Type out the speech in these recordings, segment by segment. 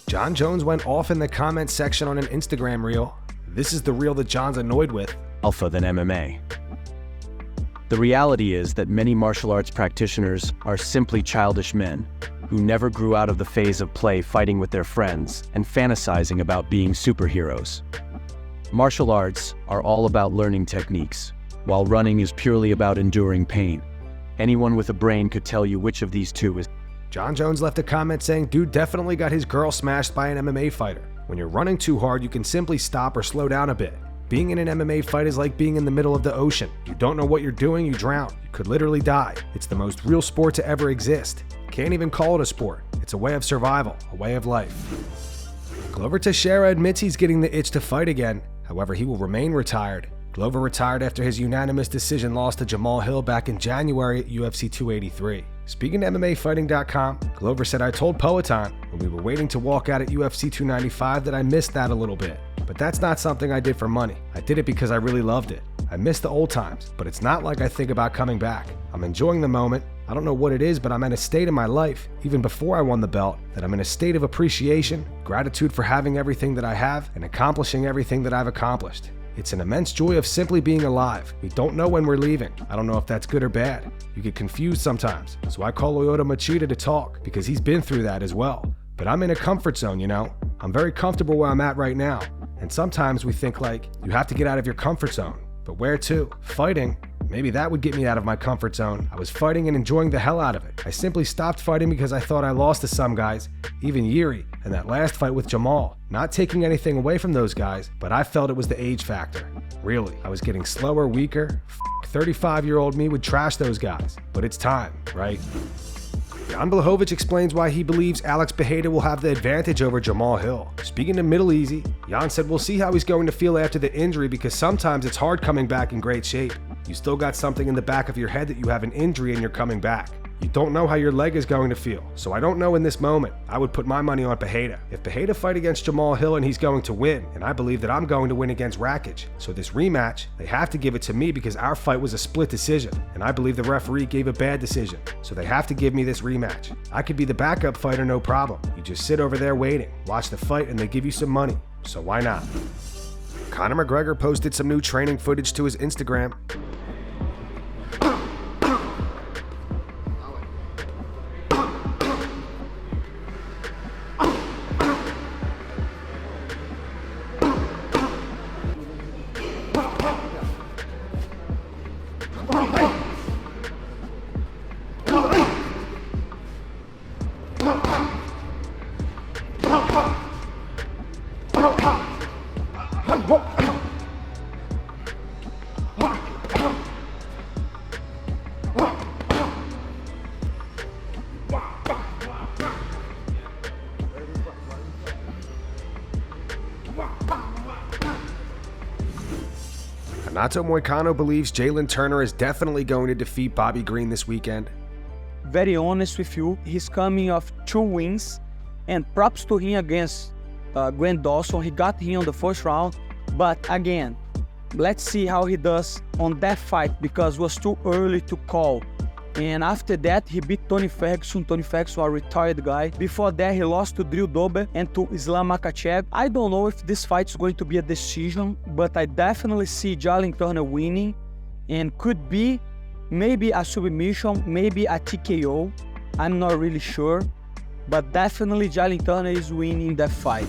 Jon Jones went off in the comment section on an Instagram reel. This is the reel that Jon's annoyed with. Alpha than MMA. The reality is that many martial arts practitioners are simply childish men who never grew out of the phase of play fighting with their friends and fantasizing about being superheroes. Martial arts are all about learning techniques, while running is purely about enduring pain. Anyone with a brain could tell you which of these two is. Jon Jones left a comment saying, dude definitely got his girl smashed by an MMA fighter. When you're running too hard, you can simply stop or slow down a bit. Being in an MMA fight is like being in the middle of the ocean. You don't know what you're doing, you drown. You could literally die. It's the most real sport to ever exist. Can't even call it a sport. It's a way of survival, a way of life. Glover Teixeira admits he's getting the itch to fight again. However, he will remain retired. Glover retired after his unanimous decision loss to Jamahal Hill back in January at UFC 283. Speaking to MMAfighting.com, Glover said, I told Poetan when we were waiting to walk out at UFC 295 that I missed that a little bit. But that's not something I did for money. I did it because I really loved it. I miss the old times, but it's not like I think about coming back. I'm enjoying the moment. I don't know what it is, but I'm in a state in my life, even before I won the belt, that I'm in a state of appreciation, gratitude for having everything that I have, and accomplishing everything that I've accomplished. It's an immense joy of simply being alive. We don't know when we're leaving. I don't know if that's good or bad. You get confused sometimes, so I call Lyoto Machida to talk, because he's been through that as well. But I'm in a comfort zone, you know? I'm very comfortable where I'm at right now. And sometimes we think like, you have to get out of your comfort zone. But where to? Fighting? Maybe that would get me out of my comfort zone. I was fighting and enjoying the hell out of it. I simply stopped fighting because I thought I lost to some guys, even Yuri, and that last fight with Jamahal. Not taking anything away from those guys, but I felt it was the age factor. Really, I was getting slower, weaker. 35-year-old me would trash those guys. But it's time, right? Jan Blachowicz explains why he believes Alex Pereira will have the advantage over Jamahal Hill. Speaking to Middle Easy, Jan said we'll see how he's going to feel after the injury because sometimes it's hard coming back in great shape. You still got something in the back of your head that you have an injury and you're coming back. You don't know how your leg is going to feel, so I don't know in this moment. I would put my money on Pereira. If Pereira fight against Jamahal Hill and he's going to win, and I believe that I'm going to win against Rakic. So this rematch, they have to give it to me because our fight was a split decision, and I believe the referee gave a bad decision. So they have to give me this rematch. I could be the backup fighter, no problem. You just sit over there waiting, watch the fight, and they give you some money. So why not? Conor McGregor posted some new training footage to his Instagram. Renato Moicano believes Jalin Turner is definitely going to defeat Bobby Green this weekend. Very honest with you, he's coming off 2 wins, and props to him against Grant Dawson. He got him on the first round, but again, let's see how he does on that fight because it was too early to call. And after that, he beat Tony Ferguson. Tony Ferguson, a retired guy. Before that, he lost to Drew Dober and to Islam Makhachev. I don't know if this fight is going to be a decision, but I definitely see Jalin Turner winning, and could be maybe a submission, maybe a TKO. I'm not really sure, but definitely Jalin Turner is winning that fight.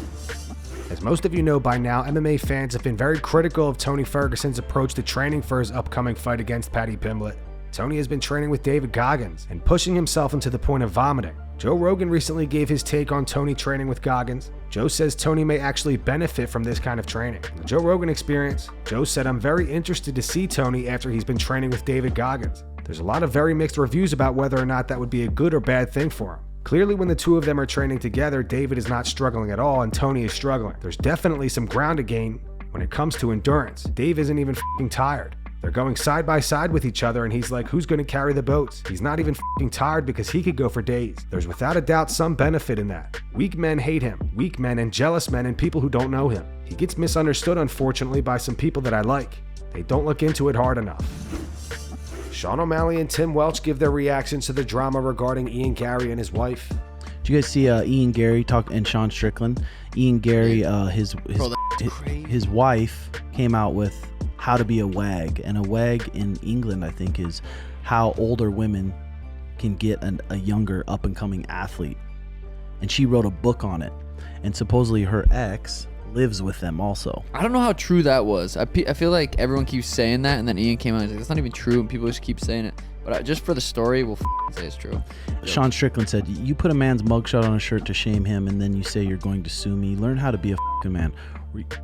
As most of you know by now, MMA fans have been very critical of Tony Ferguson's approach to training for his upcoming fight against Paddy Pimblett. Tony has been training with David Goggins and pushing himself into the point of vomiting. Joe Rogan recently gave his take on Tony training with Goggins. Joe says Tony may actually benefit from this kind of training. In the Joe Rogan experience, Joe said, I'm very interested to see Tony after he's been training with David Goggins. There's a lot of very mixed reviews about whether or not that would be a good or bad thing for him. Clearly, when the two of them are training together, David is not struggling at all and Tony is struggling. There's definitely some ground to gain when it comes to endurance. Dave isn't even f***ing tired. They're going side by side with each other and he's like, who's going to carry the boats? He's not even f***ing tired because he could go for days. There's without a doubt some benefit in that. Weak men hate him. Weak men and jealous men and people who don't know him. He gets misunderstood, unfortunately, by some people that I like. They don't look into it hard enough. Sean O'Malley and Tim Welch give their reactions to the drama regarding Garry and his wife. Did you guys see Ian Garry and Sean Strickland? Ian Garry, his wife came out with how to be a wag, and a wag in England, I think, is how older women can get a younger up-and-coming athlete. And she wrote a book on it, and supposedly her ex lives with them also. I don't know how true that was. I feel like everyone keeps saying that, and then Ian came out and was like, that's not even true, and people just keep saying it. But just for the story, we'll say it's true. Sean Strickland said, you put a man's mugshot on a shirt to shame him, and then you say you're going to sue me. Learn how to be a fucking man.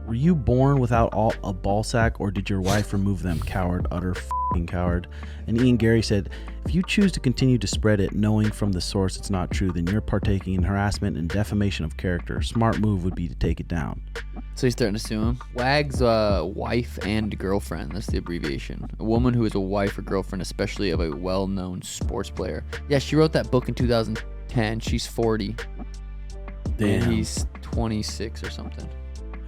Were you born without a ball sack, or did your wife remove them? Coward, utter fucking coward. And Ian Garry said, if you choose to continue to spread it, knowing from the source it's not true, then you're partaking in harassment and defamation of character. Smart move would be to take it down. So he's starting to sue him. WAG's wife and girlfriend. That's the abbreviation. A woman who is a wife or girlfriend, especially of a well-known sports player. Yeah, she wrote that book in 2010. She's 40. Damn. And he's 26 or something.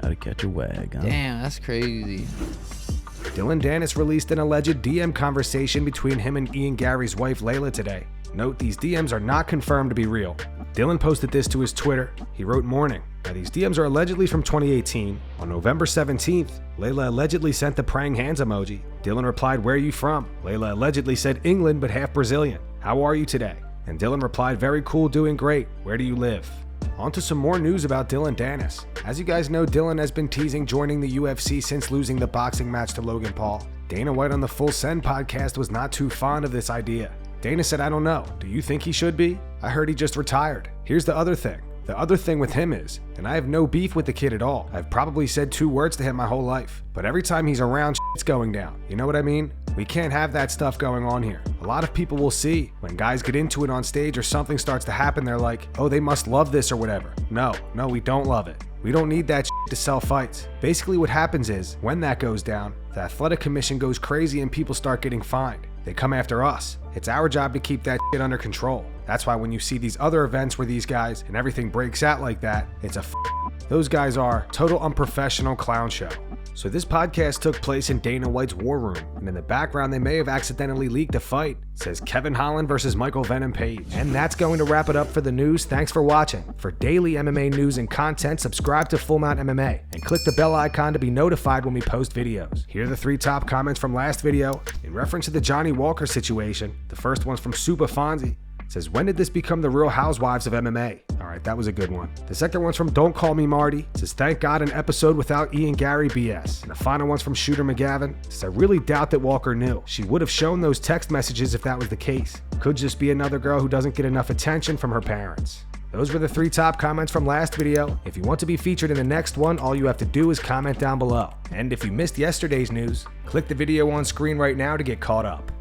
How to catch a wag, huh? Damn, that's crazy. Dillon Danis released an alleged DM conversation between him and Ian Garry's wife Layla today. Note, these DMs are not confirmed to be real. Dillon posted this to his Twitter. He wrote, "Morning. Now, these DMs are allegedly from 2018. On November 17th, Layla allegedly sent the praying hands emoji. Dillon replied, 'Where are you from?' Layla allegedly said England, but half Brazilian. 'How are you today?' And Dillon replied, 'Very cool, doing great. Where do you live?' On to some more news about Dillon Danis. As you guys know, Dillon has been teasing joining the UFC since losing the boxing match to Logan Paul. Dana White on the Full Send podcast was not too fond of this idea. Dana said, 'I don't know. Do you think he should be? I heard he just retired.' Here's the other thing. The other thing with him is, and I have no beef with the kid at all. I've probably said 2 words to him my whole life. But every time he's around, shit's going down. You know what I mean? We can't have that stuff going on here. A lot of people will see when guys get into it on stage or something starts to happen, they're like, oh, they must love this or whatever. No, we don't love it. We don't need that shit to sell fights. Basically what happens is, when that goes down, the athletic commission goes crazy and people start getting fined. They come after us. It's our job to keep that shit under control. That's why when you see these other events where these guys and everything breaks out like that, it's those guys are total unprofessional clown show. So this podcast took place in Dana White's war room, and in the background they may have accidentally leaked a fight. It says Kevin Holland versus Michael Venom Page. And that's going to wrap it up for the news. Thanks for watching. For daily MMA news and content, subscribe to Full Mount MMA and click the bell icon to be notified when we post videos. Here are the 3 top comments from last video. In reference to the Johnny Walker situation, the first one's from Super Fonzie. It says, when did this become the Real Housewives of MMA? All right, that was a good one. The second one's from Don't Call Me Marty. It says, thank God an episode without Ian Garry BS. And the final one's from Shooter McGavin. It says, I really doubt that Walker knew. She would have shown those text messages if that was the case. Could just be another girl who doesn't get enough attention from her parents. Those were the 3 top comments from last video. If you want to be featured in the next one, all you have to do is comment down below. And if you missed yesterday's news, click the video on screen right now to get caught up.